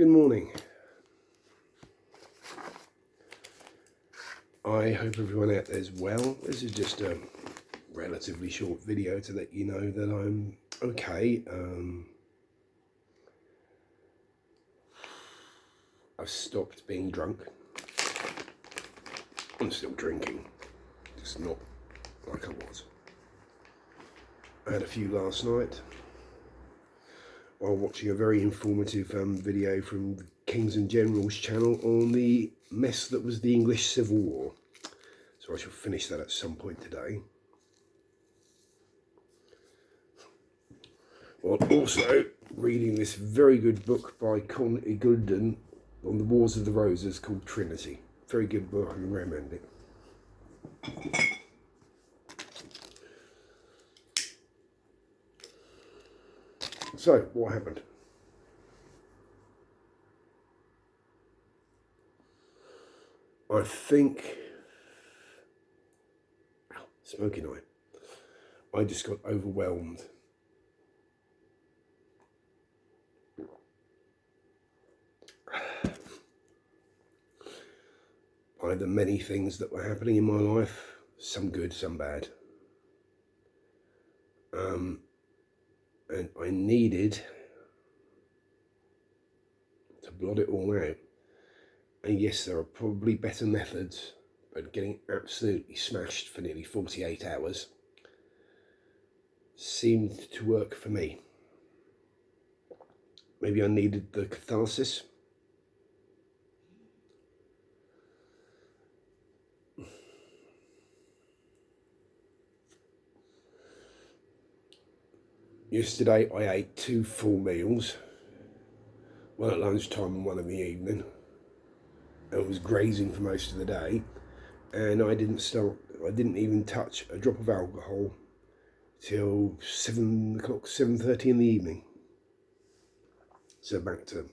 Good morning. I hope everyone out there is well. This is just a relatively short video to let you know that I'm okay. I've stopped being drunk. I'm still drinking, just not like I was. I had a few last night while watching a very informative video from the Kings and Generals channel on the mess that was the English Civil War. So I shall finish that at some point today. While also reading this very good book by Con Igulden on the Wars of the Roses called Trinity. Very good book, I can recommend it. So, what happened? I think, smoking eye, I just got overwhelmed. By the many things that were happening in my life, some good, some bad. And I needed to blot it all out. And yes, there are probably better methods, but getting absolutely smashed for nearly 48 hours seemed to work for me. Maybe I needed the catharsis. Yesterday I ate 2 full meals, one at lunchtime and one in the evening. I was grazing for most of the day, and I didn't even touch a drop of alcohol till 7 o'clock, 7:30 in the evening. So back to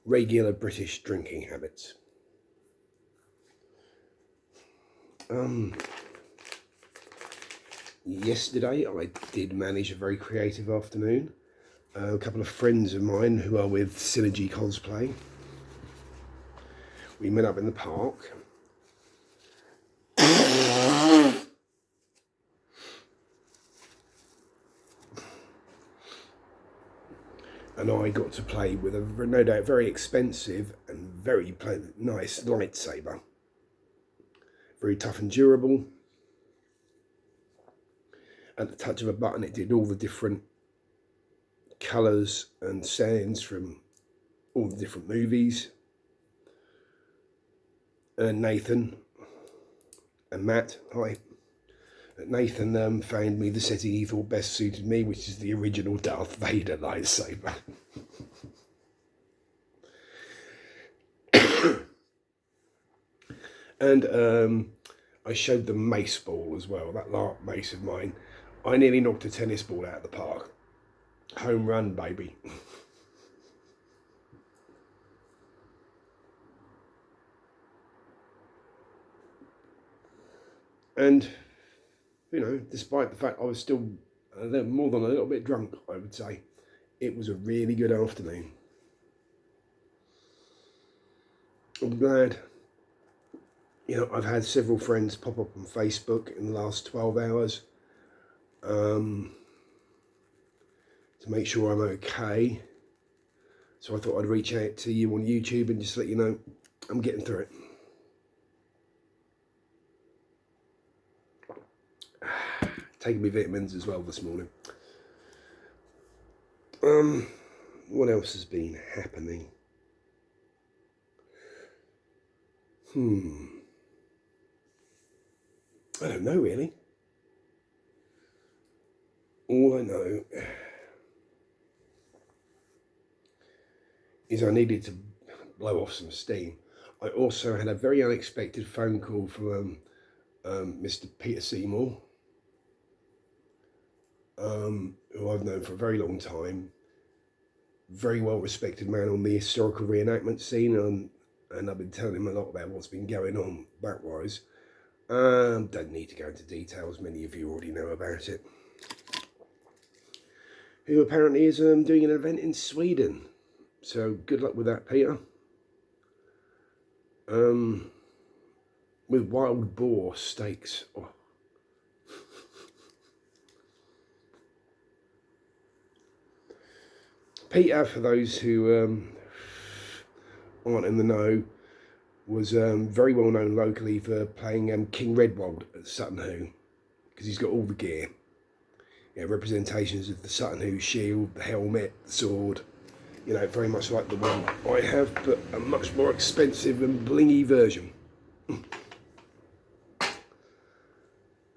regular British drinking habits. Yesterday I did manage a very creative afternoon. A couple of friends of mine who are with Synergy Cosplay, we met up in the park. And I got to play with a, no doubt, very expensive and very nice lightsaber. Very tough and durable. At the touch of a button, it did all the different colours and sounds from all the different movies. And Nathan and Matt, hi. Nathan found me the setting he thought best suited me, which is the original Darth Vader lightsaber. And I showed them mace ball as well, that lark mace of mine. I nearly knocked a tennis ball out of the park. Home run, baby. And, you know, despite the fact I was still more than a little bit drunk, I would say, it was a really good afternoon. I'm glad. You know, I've had several friends pop up on Facebook in the last 12 hours to make sure I'm okay. So I thought I'd reach out to you on YouTube and just let you know I'm getting through it. Taking my vitamins as well this morning. What else has been happening? I don't know really. All I know is I needed to blow off some steam. I also had a very unexpected phone call from Mr. Peter Seymour, who I've known for a very long time. Very well respected man on the historical reenactment scene, and I've been telling him a lot about what's been going on that-wise. Don't need to go into details, many of you already know about it. Who apparently is doing an event in Sweden So good luck with that, Peter. With wild boar steaks. Oh. Peter, for those who aren't in the know, was very well known locally for playing King Redwold at Sutton Hoo, because he's got all the gear. Representations of the Sutton Hoo shield, the helmet, the sword. Very much like the one I have, but a much more expensive and blingy version.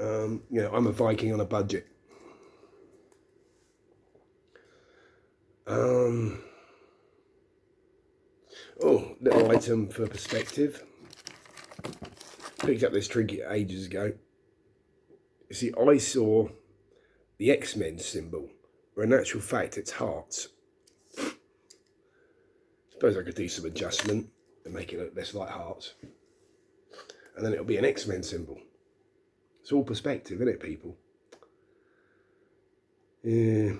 I'm a Viking on a budget. Little item for perspective. Picked up this trinket ages ago. You see, I saw the X-Men symbol, where in actual fact it's hearts. Suppose I could do some adjustment and make it look less like hearts. And then it'll be an X-Men symbol. It's all perspective, isn't it, people? Yeah.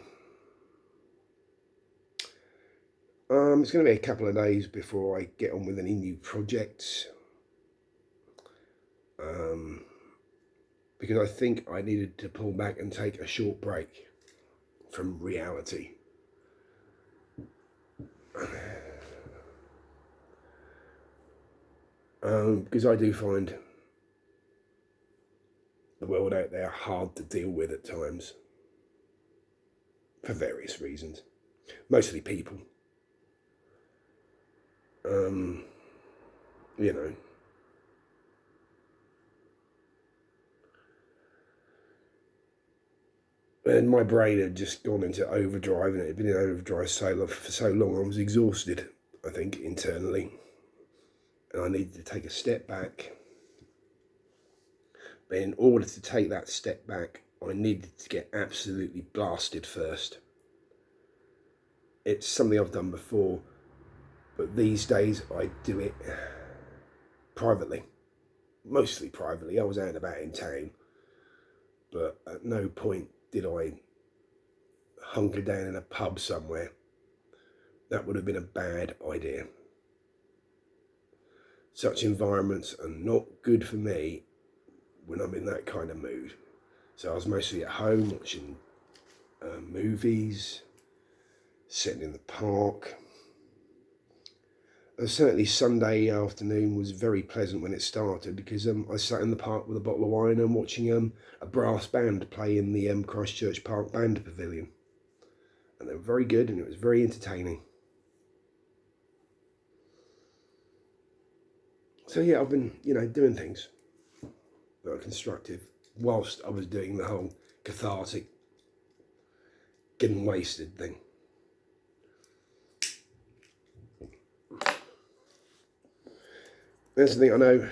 It's going to be a couple of days before I get on with any new projects. Because I think I needed to pull back and take a short break from reality. Because I do find the world out there hard to deal with at times, for various reasons, mostly people. And my brain had just gone into overdrive, and it had been in overdrive for so long I was exhausted, I think, internally. And I needed to take a step back. But in order to take that step back, I needed to get absolutely blasted first. It's something I've done before, but these days I do it privately. Mostly privately. I was out and about in town, but at no point did I hunker down in a pub somewhere. That would have been a bad idea. Such environments are not good for me when I'm in that kind of mood. So I was mostly at home watching movies, sitting in the park. Certainly Sunday afternoon was very pleasant when it started, because I sat in the park with a bottle of wine and watching a brass band play in the Christchurch Park Band Pavilion. And they were very good, and it was very entertaining. So yeah, I've been, doing things that are constructive whilst I was doing the whole cathartic, getting wasted thing. That's the thing. I know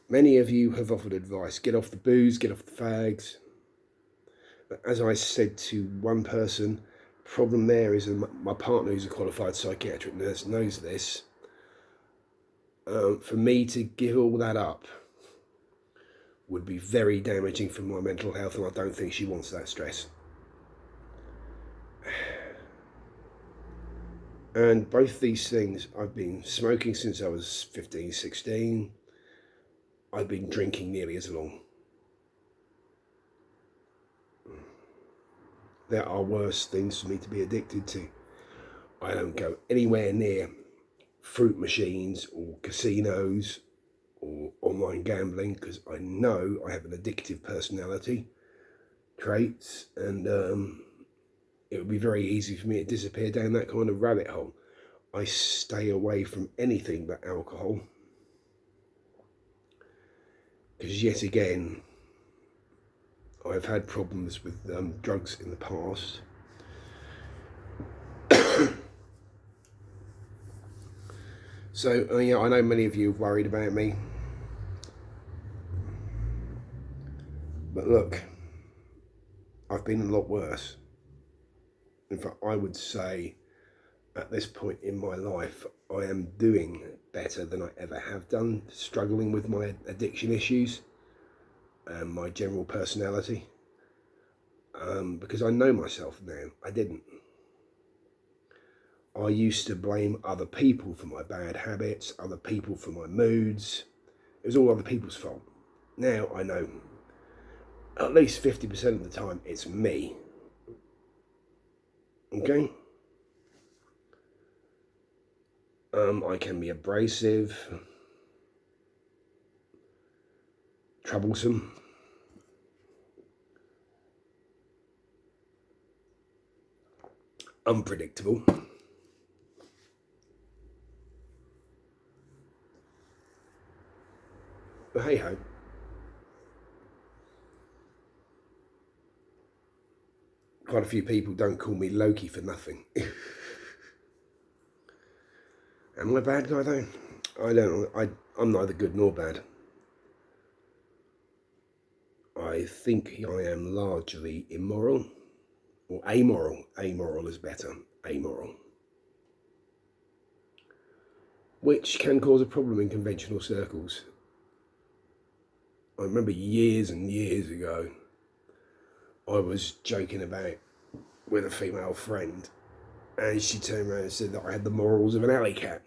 many of you have offered advice. Get off the booze, get off the fags. But as I said to one person, the problem there is my partner, who's a qualified psychiatric nurse, knows this. For me to give all that up would be very damaging for my mental health, and I don't think she wants that stress. And both these things, I've been smoking since I was 15, 16. I've been drinking nearly as long. There are worse things for me to be addicted to. I don't go anywhere near fruit machines or casinos or online gambling, because I know I have an addictive personality traits, and it would be very easy for me to disappear down that kind of rabbit hole. I stay away from anything but alcohol, because yet again, I've had problems with drugs in the past. So, I know many of you are worried about me. But look, I've been a lot worse. In fact, I would say at this point in my life, I am doing better than I ever have done, struggling with my addiction issues and my general personality. because I know myself now. I didn't. I used to blame other people for my bad habits, other people for my moods. It was all other people's fault. Now I know at least 50% of the time it's me. Okay? I can be abrasive, troublesome, unpredictable. But hey ho. Quite a few people don't call me Loki for nothing. Am I a bad guy though? I don't. I'm neither good nor bad. I think I am largely immoral, or amoral. Amoral is better. Amoral. Which can cause a problem in conventional circles. I remember years and years ago, I was joking about with a female friend, and she turned around and said that I had the morals of an alley cat.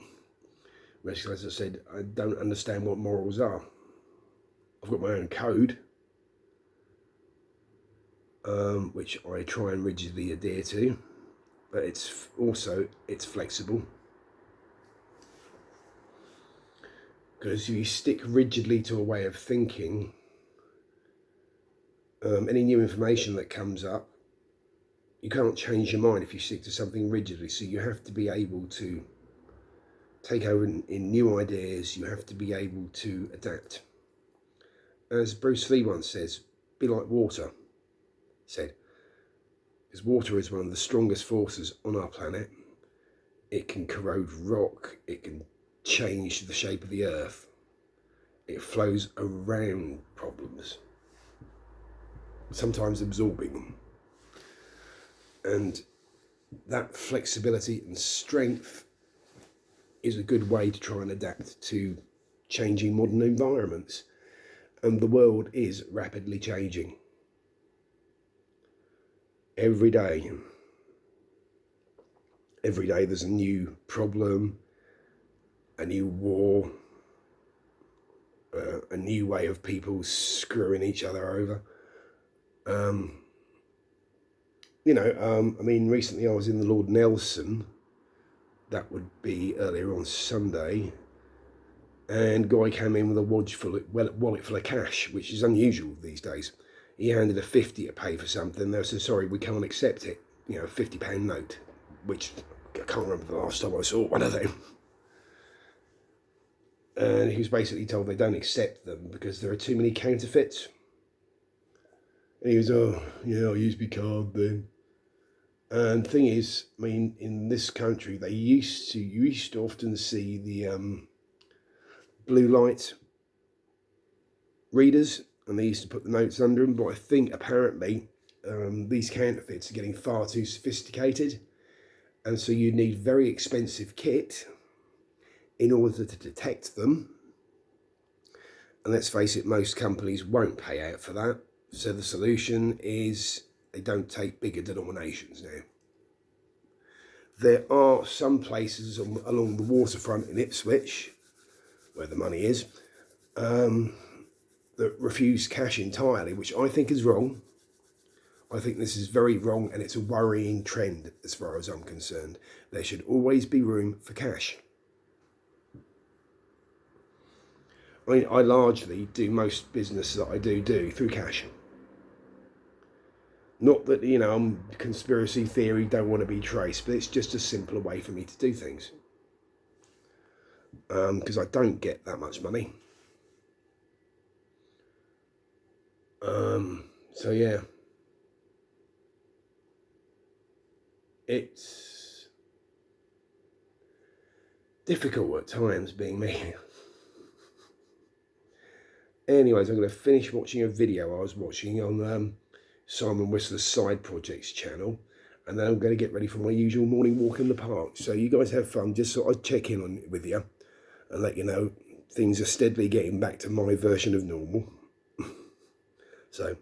Basically, as I said, I don't understand what morals are. I've got my own code, which I try and rigidly adhere to, but it's flexible. Because if you stick rigidly to a way of thinking, any new information that comes up, you can't change your mind if you stick to something rigidly. So you have to be able to take over in new ideas. You have to be able to adapt. As Bruce Lee once says, be like water, said. Because water is one of the strongest forces on our planet. It can corrode rock. It can change the shape of the earth. It flows around problems, sometimes absorbing them. And that flexibility and strength is a good way to try and adapt to changing modern environments. And the world is rapidly changing. Every day there's a new problem, a new war, a new way of people screwing each other over. I mean, recently I was in the Lord Nelson, that would be earlier on Sunday, and guy came in with a wallet full of cash, which is unusual these days. He handed a 50 to pay for something. They said, sorry, we can't accept it. You know, a £50 note, which I can't remember the last time I saw one of them. And he was basically told they don't accept them because there are too many counterfeits. And he was, oh, yeah, I'll use my card then. And the thing is, I mean, in this country, you used to often see the blue light readers, and they used to put the notes under them. But I think apparently these counterfeits are getting far too sophisticated, and so you need very expensive kit in order to detect them. And let's face it, most companies won't pay out for that. So the solution is they don't take bigger denominations now. There are some places along the waterfront in Ipswich, where the money is, that refuse cash entirely, which I think is wrong. I think this is very wrong, and it's a worrying trend as far as I'm concerned. There should always be room for cash. I mean, I largely do most business that I do through cash. Not that, you know, I'm conspiracy theory, don't want to be traced, but it's just a simpler way for me to do things. Because I don't get that much money. So yeah. It's difficult at times being me. Anyways, I'm going to finish watching a video I was watching on Simon Whistler's Side Projects channel, and then I'm going to get ready for my usual morning walk in the park. So you guys have fun. Just thought I'd check in on with you and let you know things are steadily getting back to my version of normal. So